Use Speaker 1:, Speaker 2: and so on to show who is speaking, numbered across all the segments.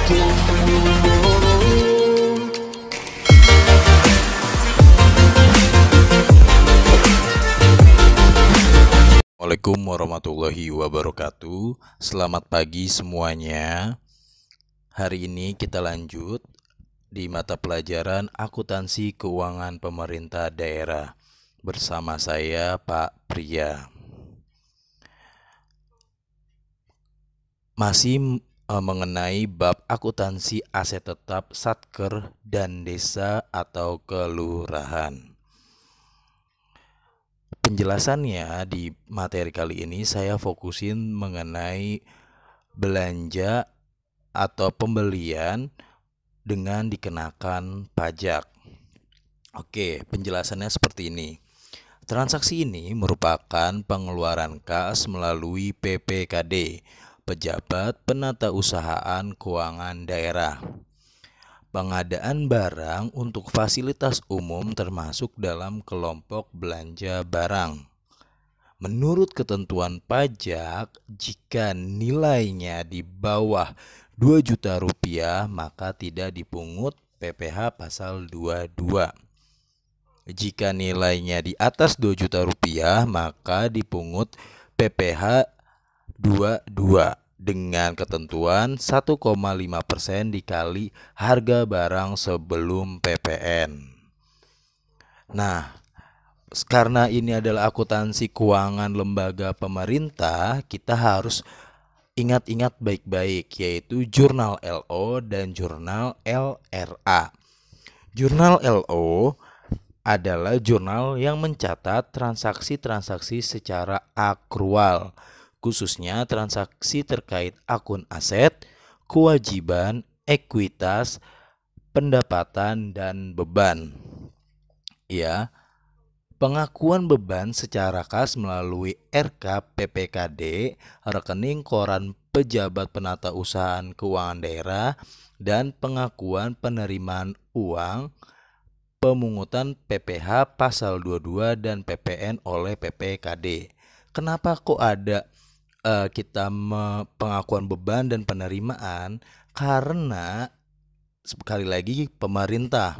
Speaker 1: Assalamualaikum warahmatullahi wabarakatuh. Selamat pagi semuanya. Hari ini kita lanjut di mata pelajaran Akuntansi Keuangan Pemerintah Daerah bersama saya Pak Pria. Masih mengenai bab akuntansi aset tetap Satker dan desa atau kelurahan. Penjelasannya di materi kali ini saya fokusin mengenai belanja atau pembelian dengan dikenakan pajak. Oke, penjelasannya seperti ini. Transaksi ini merupakan pengeluaran kas melalui PPKD, Pejabat Penata Usahaan Keuangan Daerah. Pengadaan barang untuk fasilitas umum termasuk dalam kelompok belanja barang. Menurut ketentuan pajak, jika nilainya di bawah 2 juta rupiah maka tidak dipungut PPh pasal 22. Jika nilainya di atas 2 juta rupiah maka dipungut PPh 22 dengan ketentuan 1,5% dikali harga barang sebelum PPN. Nah, karena ini adalah akuntansi keuangan lembaga pemerintah, kita harus ingat-ingat baik-baik, yaitu jurnal LO dan jurnal LRA. Jurnal LO adalah jurnal yang mencatat transaksi-transaksi secara akrual, khususnya transaksi terkait akun aset, kewajiban, ekuitas, pendapatan, dan beban. Ya, pengakuan beban secara kas melalui RK PPKD, rekening koran Pejabat Penata Usahaan Keuangan Daerah, dan pengakuan penerimaan uang, pemungutan PPh pasal 22 dan PPN oleh PPKD. Kenapa kok ada kita pengakuan beban dan penerimaan? Karena sekali lagi pemerintah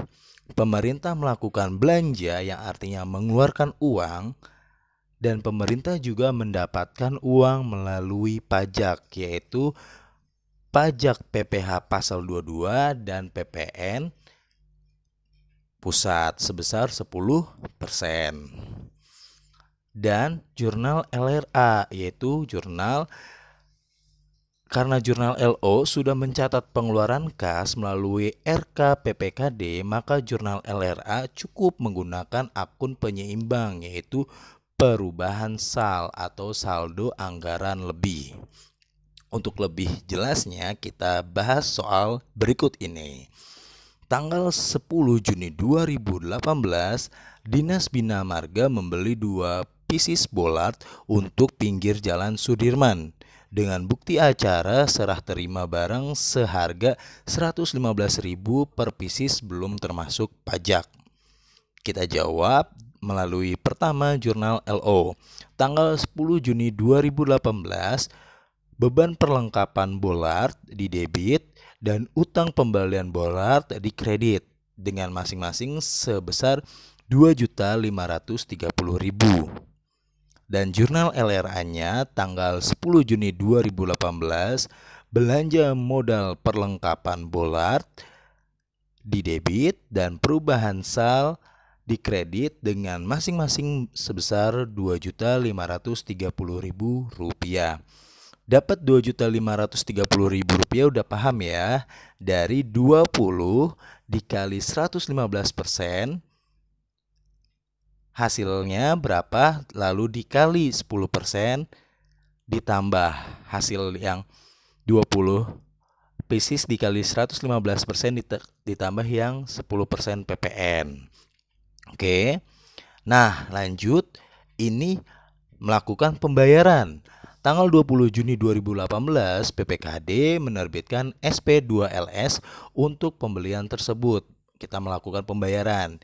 Speaker 1: melakukan belanja yang artinya mengeluarkan uang, dan pemerintah juga mendapatkan uang melalui pajak, yaitu pajak PPh pasal 22 dan PPN pusat sebesar 10%. Dan jurnal LRA, yaitu karena jurnal LO sudah mencatat pengeluaran kas melalui RK PPKD, maka jurnal LRA cukup menggunakan akun penyeimbang, yaitu perubahan sal atau saldo anggaran lebih. Untuk lebih jelasnya kita bahas soal berikut ini. Tanggal 10 Juni 2018, Dinas Bina Marga membeli 2 pieces bollard untuk pinggir Jalan Sudirman dengan bukti acara serah terima barang seharga 115.000 per pieces belum termasuk pajak. Kita jawab melalui pertama jurnal LO. Tanggal 10 Juni 2018, beban perlengkapan bollard di debit dan utang pembelian bollard di kredit dengan masing-masing sebesar 2.530.000. Dan jurnal LRA-nya tanggal 10 Juni 2018, belanja modal perlengkapan bollard di debit dan perubahan sal di kredit dengan masing-masing sebesar Rp2.530.000. Dapat Rp2.530.000 udah paham ya. Dari 20 dikali 115%, hasilnya berapa? Lalu dikali 10%, ditambah hasil yang 20 pieces dikali 115% ditambah yang 10% PPN. Oke. Nah, lanjut. Ini melakukan pembayaran. Tanggal 20 Juni 2018, PPKD menerbitkan SP2LS untuk pembelian tersebut. Kita melakukan pembayaran.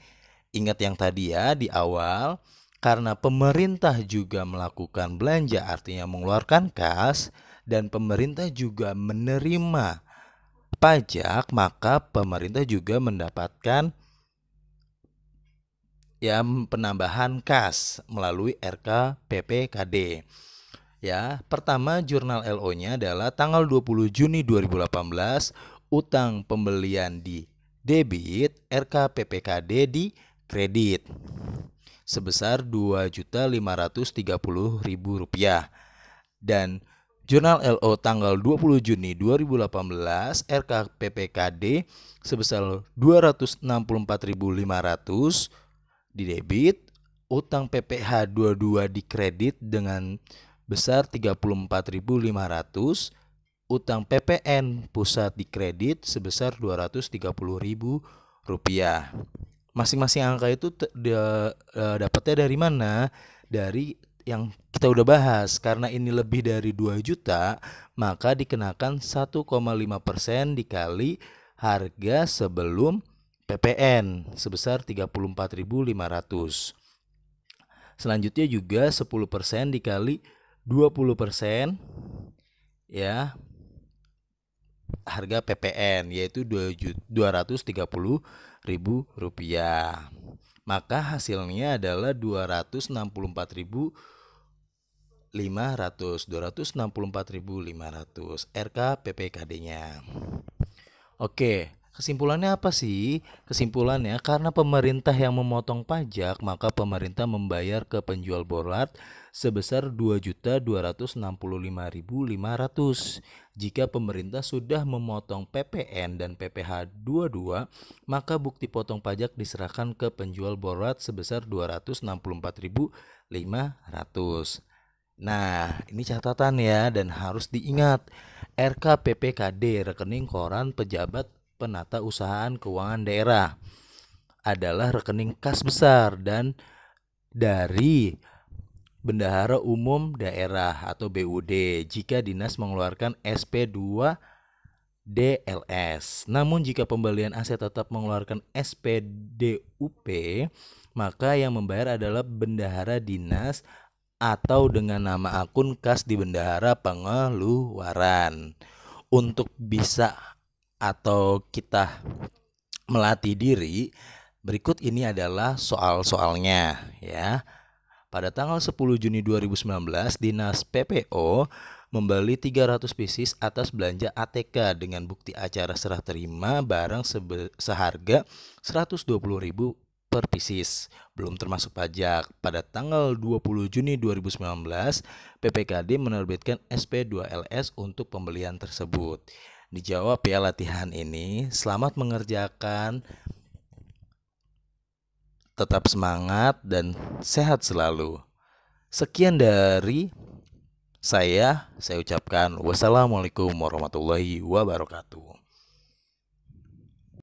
Speaker 1: Ingat yang tadi ya di awal, karena pemerintah juga melakukan belanja artinya mengeluarkan kas, dan pemerintah juga menerima pajak, maka pemerintah juga mendapatkan penambahan kas melalui RK PPKD. Ya, pertama jurnal LO-nya adalah tanggal 20 Juni 2018, utang pembelian di debit, RK PPKD di kredit sebesar Rp2.530.000. Dan jurnal LO tanggal 20 Juni 2018, RK PPKD sebesar 264.500 di debit, utang PPH 22 di kredit dengan besar 34.500, utang PPN pusat di kredit sebesar Rp230.000. Masing-masing angka itu dapatnya dari mana? Dari yang kita udah bahas. Karena ini lebih dari 2 juta, maka dikenakan 1,5% dikali harga sebelum PPN sebesar 34.500. Selanjutnya juga 10% dikali 20% ya harga PPN, yaitu Rp230.000. Maka hasilnya adalah 264.500 RK PPKD-nya. Oke, kesimpulannya apa sih? Kesimpulannya, karena pemerintah yang memotong pajak, maka pemerintah membayar ke penjual borat sebesar Rp2.265.500. Jika pemerintah sudah memotong PPN dan PPH 22, maka bukti potong pajak diserahkan ke penjual borat sebesar Rp264.500. Nah, ini catatan ya, dan harus diingat. RK PPKD, rekening koran pejabat penata usahaan keuangan daerah, adalah rekening kas besar dan dari Bendahara Umum Daerah atau BUD jika dinas mengeluarkan SP2 DLS. Namun jika pembelian aset tetap mengeluarkan SPDUP, maka yang membayar adalah bendahara dinas atau dengan nama akun kas di bendahara pengeluaran. Untuk bisa atau kita melatih diri, berikut ini adalah soal-soalnya ya. Pada tanggal 10 Juni 2019, Dinas PPO membeli 300 pieces atas belanja ATK dengan bukti acara serah terima barang seharga Rp120.000 per pieces, belum termasuk pajak. Pada tanggal 20 Juni 2019, PPKD menerbitkan SP2LS untuk pembelian tersebut. Dijawab ya latihan ini. Selamat mengerjakan. Tetap semangat dan sehat selalu. Sekian dari saya ucapkan wassalamualaikum warahmatullahi wabarakatuh.